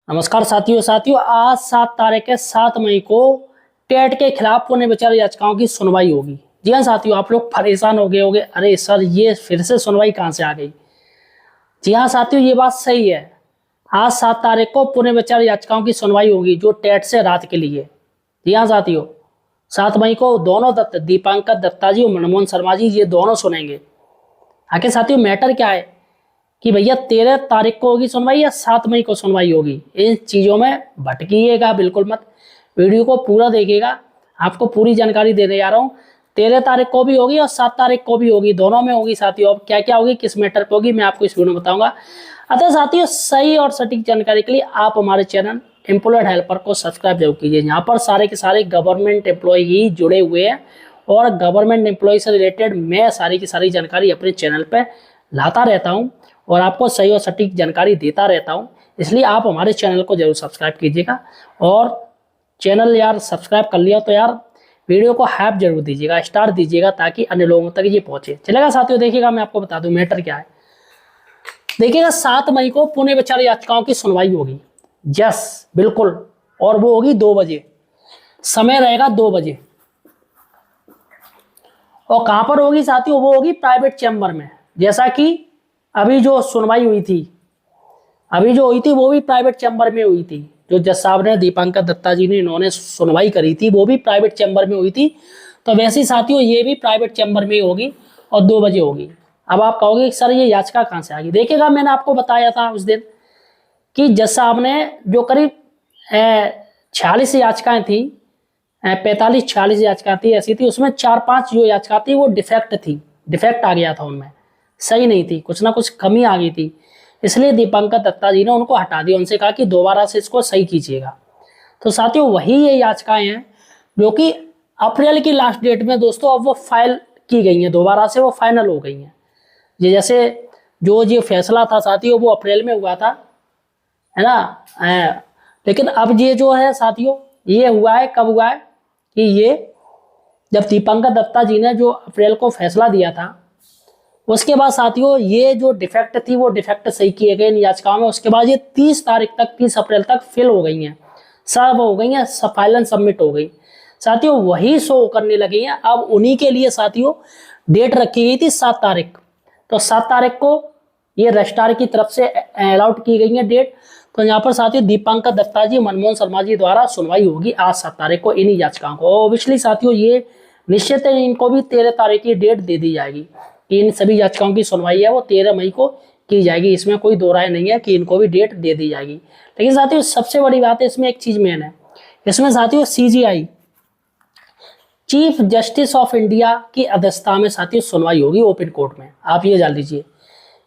नमस्कार साथियों आज 7 तारीख है 7 मई को टेट के खिलाफ पुनः विचार याचिकाओं की सुनवाई होगी। जी हाँ साथियों, आप लोग परेशान हो गए होंगे, अरे सर ये फिर से सुनवाई कहाँ से आ गई। जी हाँ साथियों, ये बात सही है। आज 7 तारीख को पुनः विचार याचिकाओं की सुनवाई होगी जो टेट से राहत के लिए। जी हाँ साथियों, 7 मई को दोनों दीपांकर दत्ता जी और मनमोहन शर्मा जी ये दोनों सुनेंगे। आखिर साथियों मैटर क्या है कि भैया 13 तारीख को होगी सुनवाई या 7 मई को सुनवाई होगी। इन चीज़ों में भटकिएगा बिल्कुल मत, वीडियो को पूरा देखिएगा, आपको पूरी जानकारी देने जा रहा हूँ। 13 तारीख को भी होगी और 7 तारीख को भी होगी, दोनों में होगी साथियों। अब क्या क्या होगी, किस मैटर पर होगी, मैं आपको इस वीडियो में बताऊंगा। अतः साथियों सही और सटीक जानकारी के लिए आप हमारे चैनल एम्प्लॉयड हेल्पर को सब्सक्राइब जरूर कीजिए। यहाँ पर सारे के सारे गवर्नमेंट एम्प्लॉय ही जुड़े हुए हैं और गवर्नमेंट एम्प्लॉय से रिलेटेड मैं सारी की सारी जानकारी अपने चैनल पर लाता रहता हूँ और आपको सही और सटीक जानकारी देता रहता हूं। इसलिए आप हमारे चैनल को जरूर सब्सक्राइब कीजिएगा और चैनल यार सब्सक्राइब कर लिया तो यार वीडियो को हाइप जरूर दीजिएगा, स्टार दीजिएगा ताकि अन्य लोगों तक ये पहुंचे। चलेगा साथियों, देखिएगा मैं आपको बता दूं मैटर क्या है। देखिएगा 7 मई को पुनः विचार याचिकाओं की सुनवाई होगी। यस बिल्कुल, और वो होगी 2 बजे, समय रहेगा 2 बजे। और कहां पर होगी साथियों, वो होगी प्राइवेट चैम्बर में। जैसा कि अभी जो सुनवाई हुई थी, वो भी प्राइवेट चैम्बर में हुई थी। जो जज साहब ने, दीपांकर दत्ता जी ने, इन्होंने सुनवाई करी थी वो भी प्राइवेट चैम्बर में हुई थी। तो वैसे ही साथियों ये भी प्राइवेट चैम्बर में होगी और 2 बजे होगी। अब आप कहोगे सर ये याचिका कहाँ से आ गई। देखिएगा मैंने आपको बताया था उस दिन कि जज साहब ने जो करीब 46 याचिकाएं थी, 45-46 याचिका थी ऐसी थी, उसमें 4-5 जो याचिका थी वो डिफेक्ट आ गया था, उनमें सही नहीं थी, कुछ ना कुछ कमी आ गई थी। इसलिए दीपांकर दत्ता जी ने उनको हटा दिया, उनसे कहा कि दोबारा से इसको सही कीजिएगा। तो साथियों वही ये याचिकाएं हैं जो कि अप्रैल की लास्ट डेट में दोस्तों अब वो फाइल की गई हैं, दोबारा से वो फाइनल हो गई हैं। ये जैसे जो ये फैसला था साथियों वो अप्रैल में हुआ था, है ना। लेकिन अब ये जो है साथियों ये हुआ है, कब हुआ है कि ये जब दीपांकर दत्ता जी ने जो अप्रैल को फैसला दिया था उसके बाद साथियों ये जो डिफेक्ट थी वो डिफेक्ट सही किए गए इन याचिकाओं में। उसके बाद ये 30 अप्रैल तक फिल हो गई हैं, सब हो गई हैं, फाइल सबमिट हो गई साथियों, वही शो करने लगी हैं। अब उन्हीं के लिए साथियों डेट रखी गई थी 7 तारीख। तो 7 तारीख को ये रजिस्ट्रार की तरफ से अलॉट की गई है डेट। तो यहाँ पर साथियों दीपांकर दत्ता जी, मनमोहन शर्मा जी द्वारा सुनवाई होगी आज 7 तारीख को इन्हीं याचिकाओं को। ऑब्वियसली साथियों ये निश्चित है इनको भी 13 तारीख की डेट दे दी जाएगी। इन सभी याचिकाओं की सुनवाई है वो 13 मई को की जाएगी, इसमें कोई दो राय नहीं है कि इनको भी डेट दे दी जाएगी। लेकिन साथियों सबसे बड़ी बात है इसमें, एक चीज मेन है इसमें साथियों, CGI chief justice of India की अध्यक्षता में साथियों सुनवाई होगी ओपन कोर्ट में। आप ये जान लीजिए,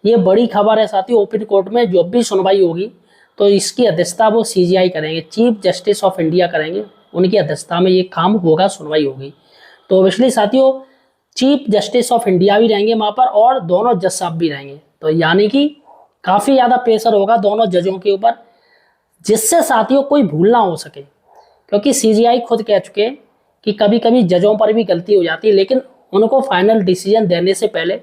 ये बड़ी खबर है साथियों। ओपन कोर्ट में जो भी सुनवाई होगी तो इसकी अध्यक्षता वो सीजीआई करेंगे, चीफ जस्टिस ऑफ इंडिया करेंगे, उनकी अध्यक्षता में ये काम होगा, सुनवाई होगी। तो ऑब्वियसली साथियों चीफ जस्टिस ऑफ इंडिया भी रहेंगे वहाँ पर और दोनों जज साहब भी रहेंगे। तो यानी कि काफ़ी ज़्यादा प्रेशर होगा दोनों जजों के ऊपर, जिससे साथियों कोई भूल ना हो सके। क्योंकि सीजीआई खुद कह चुके हैं कि कभी कभी जजों पर भी गलती हो जाती है, लेकिन उनको फाइनल डिसीजन देने से पहले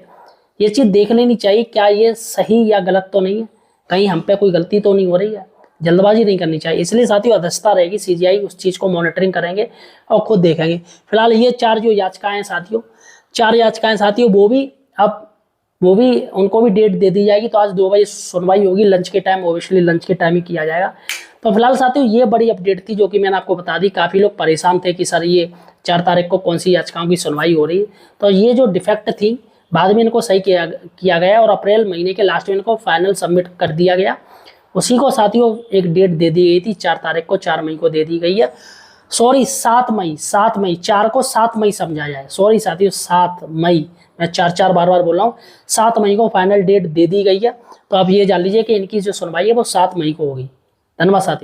ये चीज़ देख लेनी चाहिए क्या ये सही या गलत तो नहीं है, कहीं हम पे कोई गलती तो नहीं हो रही है, जल्दबाजी नहीं करनी चाहिए। इसलिए साथियों अध्यक्षता रहेगी, सीजीआई उस चीज़ को मॉनिटरिंग करेंगे और खुद देखेंगे। फिलहाल ये 4 जो याचिकाएँ साथियों, 4 याचिकाएं साथियों वो भी उनको भी डेट दे दी जाएगी। तो आज 2 बजे सुनवाई होगी, लंच के टाइम, ओबियसली लंच के टाइम ही किया जाएगा। तो फिलहाल साथियों ये बड़ी अपडेट थी जो कि मैंने आपको बता दी। काफ़ी लोग परेशान थे कि सर ये 4 तारीख को कौन सी याचिकाओं की सुनवाई हो रही है। तो ये जो डिफेक्ट थी बाद में इनको सही किया गया और अप्रैल महीने के लास्ट में इनको फाइनल सबमिट कर दिया गया। उसी को साथियों एक डेट दे दी गई थी 4 तारीख को, 4 मई को दे दी गई है। सॉरी 7 मई, 4 को 7 मई समझा जाए, सॉरी साथियों 7 मई, मैं 4 बार बोल रहा हूँ। 7 मई को फाइनल डेट दे दी गई है। तो आप ये जान लीजिए कि इनकी जो सुनवाई है वो 7 मई को होगी। धन्यवाद साथियों।